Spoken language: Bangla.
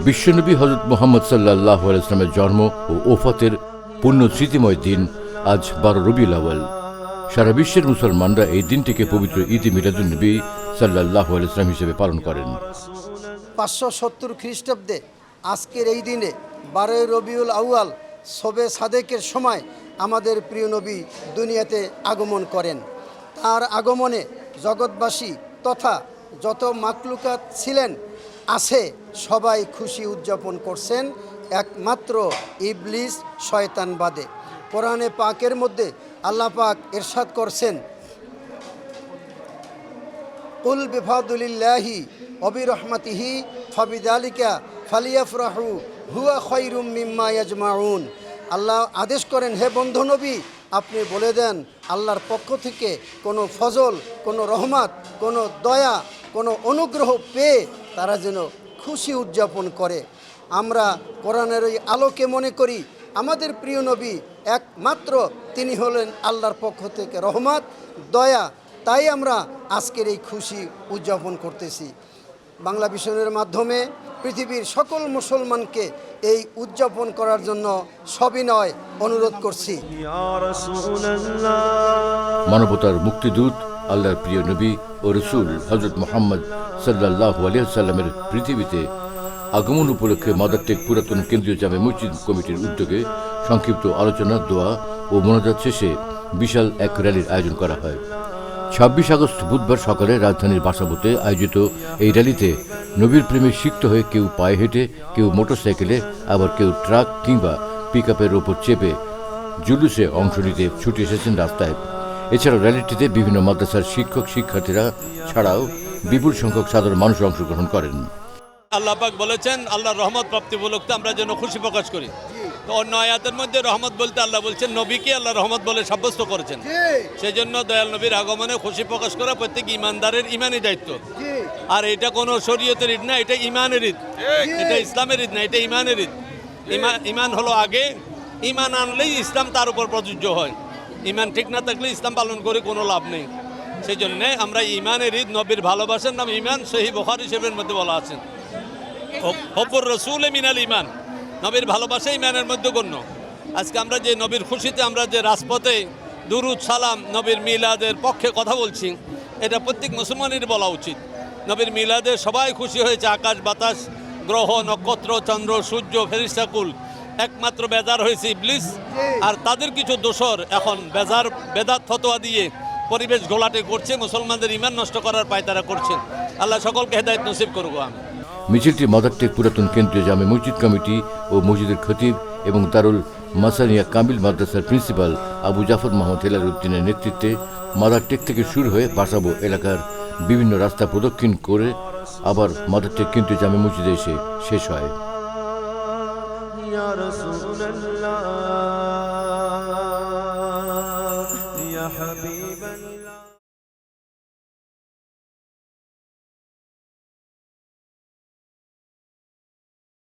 বিশ্বনবী হযরত মুহাম্মদ সাল্লাল্লাহু আলাইহি ওয়াসাল্লামের জন্ম ও ওফাতের পুণ্য স্মৃতিময় দিন আজ 12 রবিউল আউয়াল। সারা বিশ্বের মুসলমানরা এই দিনটিকে পবিত্র ঈদ মিলাদুন নবী সাল্লাল্লাহু আলাইহি ওয়াসাল্লাম হিসেবে পালন করেন। 570 খ্রিস্টাব্দে আজকের এই দিনে 12 রবিউল আউয়াল শবে সাদেকের সময় আমাদের প্রিয় নবী দুনিয়াতে আগমন করেন। তার আগমনে জগৎবাসী তথা যত মাকলুকাত ছিলেন আছে সবাই খুশি উদযাপন করছেন, একমাত্র ইবলিস শয়তান বাদে। কোরআনে পাকের মধ্যে আল্লাহ পাক ইরশাদ করছেন, কুল বিফাদুলিল্লাহি ওয়া বিরহমাতিহি ফাবিযালিকা ফালিয়াফরাহু হুয়া খায়রুম মিম্মা ইয়াজমাউন। আল্লাহ আদেশ করেন, হে বন্ধু নবী, আপনি বলে দেন আল্লাহর পক্ষ থেকে কোনো ফজল, কোনো রহমত, কোনো দয়া, কোনো অনুগ্রহ পেয়ে তারা যেন খুশি উদযাপন করে। আমরা কোরআনের ওই আলোকে মনে করি আমাদের প্রিয় নবী একমাত্র তিনি হলেন আল্লাহর পক্ষ থেকে রহমত, দয়া। তাই আমরা আজকের এই খুশি উদযাপন করতেছি। বাংলা ভিশনের মাধ্যমে পৃথিবীর সকল মুসলমানকে এই উদযাপন করার জন্য সবিনয় অনুরোধ করছি। মানবতার মুক্তিদূত আল্লাহর প্রিয় নবী ও রাসূল হযরত মুহাম্মদ সাল্লাল্লাহু আলাইহি ওয়াসাল্লামের পৃথিবীতে আগমন উপলক্ষে মাদারটেক পুরাতন কেন্দ্রীয় জামে মসজিদ কমিটির উদ্যোগে সংক্ষিপ্ত আলোচনা, দোয়া ও মোনাজাত শেষে বিশাল এক র্যালির আয়োজন করা হয়। 26 আগস্ট বুধবার সকালে রাজধানীর বাসাবোতে আয়োজিত এই র্যালিতে নবীর প্রেমে সিক্ত হয়ে কেউ পায়ে হেঁটে, কেউ মোটরসাইকেলে, আবার কেউ ট্রাক কিংবা পিকআপের ওপর চেপে জুলুসে অংশ নিতে ছুটে এসেছেন রাস্তায়। এছাড়াও র্যালিটিতে বিভিন্ন মাদ্রাসার শিক্ষক শিক্ষার্থীরা ছাড়াও বিপুল সংখ্যক সাধারণ মানুষ অংশগ্রহণ করেন। আল্লাহ পাক বলেছেন আল্লাহর রহমত প্রাপ্তি উপলক্ষে আমরা যেন খুশি প্রকাশ করি। তো অন্য আয়াতের মধ্যে রহমত বলতে আল্লাহ বলছেন নবীকে আল্লাহ রহমত বলে সাব্যস্ত করেছেন। সেই জন্য দয়াল নবীর আগমনে খুশি প্রকাশ করা প্রত্যেক ইমানদারের ইমানি দায়িত্ব। আর এটা কোনো শরীয়তের ঈদ না, এটা ইমানের ঈদ, এটা ইসলামের ঈদ না, এটা ইমানের ঈদ। ইমান হলো আগে, ইমান আনলেই ইসলাম তার উপর প্রযোজ্য হয়। ইমান ঠিক না থাকলে ইসলাম পালন করে কোনো লাভ নেই। সেই জন্যে আমরা ইমানের ঈদ, নবীর ভালোবাসার নাম ইমান, সহিহ বুখারী শরীফের মধ্যে বলা আছে হব্বুর রাসূল মিনাল ইমান, নবীর ভালোবাসা ইমানের মধ্যে গণ্য। আজকে আমরা যে নবীর খুশিতে আমরা যে রাজপথে দুরুদ সালাম নবীর মিলাদের পক্ষে কথা বলছি, এটা প্রত্যেক মুসলমানের বলা উচিত। নবীর মিলাদে সবাই খুশি হয়েছে, আকাশ বাতাস, গ্রহ নক্ষত্র, চন্দ্র সূর্য, ফেরেশতাকুল। একমাত্র বেজার হয়েছে ইবলিস আর তাদের কিছু দোসর এখন বেদাত ফতোয়া দিয়ে পরিবেশ ঘোলাটে করছে, মুসলমানদের ইমান নষ্ট করার পায়তারা করছে। আল্লাহ সকলকে হেদায়েত নসিব করুক। আমি মিছিলটি মাদারটেক পুরাতন কেন্দ্রীয় জামে মসজিদ কমিটি ও মসজিদের খতিব এবং দারুল মাসানিয়া কামিল মাদ্রাসার প্রিন্সিপাল আবু জাফর মোহাম্মদ হেলাল উদ্দিনের নেতৃত্বে মাদারটেক থেকে শুরু হয়ে বাসাবো এলাকার বিভিন্ন রাস্তা প্রদক্ষিণ করে আবার মাদারটেক কেন্দ্রীয় জামে মসজিদে এসে শেষ হয়।